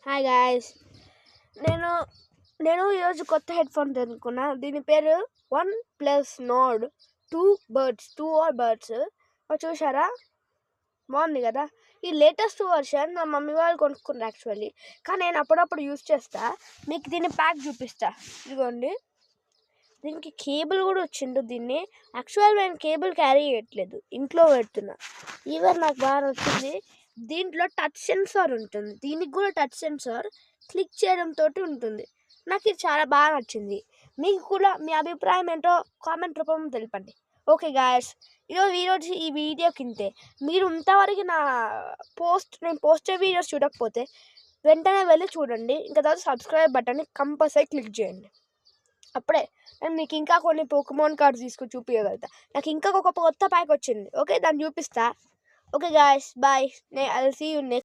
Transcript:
Hi guys, నేను నేను ఈరోజు కొత్త హెడ్ ఫోన్స్ అనుకున్నా. దీని పేరు OnePlus Nord 2 బర్డ్స్. చూసారా, బాగుంది కదా. ఈ లేటెస్ట్ వర్షన్ మా మమ్మీ వాళ్ళు కొనుక్కున్నారు యాక్చువల్లీ, కానీ నేను అప్పుడప్పుడు యూజ్ చేస్తా. మీకు దీని ప్యాక్ చూపిస్తా, ఇదిగోండి. దీనికి కేబుల్ కూడా వచ్చిండు. దీన్ని యాక్చువల్ నేను కేబుల్ క్యారీ చేయట్లేదు, ఇంట్లో పెడుతున్నా. ఈవెన్ నాకు బాగా నచ్చింది. దీంట్లో టచ్ సెన్సార్ ఉంటుంది, దీనికి కూడా టచ్ సెన్సార్ క్లిక్ చేయడంతో ఉంటుంది. నాకు ఇది చాలా బాగా నచ్చింది. మీకు కూడా మీ అభిప్రాయం ఏంటో కామెంట్ రూపంలో తెలపండి. ఓకే గాయస్, ఈరోజు ఈ వీడియో కిందే మీరు ఇంతవరకు నేను పోస్ట్ వీడియోస్ చూడకపోతే వెంటనే వెళ్ళి చూడండి. ఇంకా తర్వాత సబ్స్క్రైబ్ బటన్ని కంపల్సరీ క్లిక్ చేయండి. అప్పుడే నేను మీకు ఇంకా కొన్ని పోకెమాన్ కార్డ్స్ తీసుకొని చూపించగలుగుతా. నాకు ఇంకా ఒక కొత్త ప్యాక్ వచ్చింది. ఓకే, దాన్ని చూపిస్తా. Okay guys, bye. I will see you next.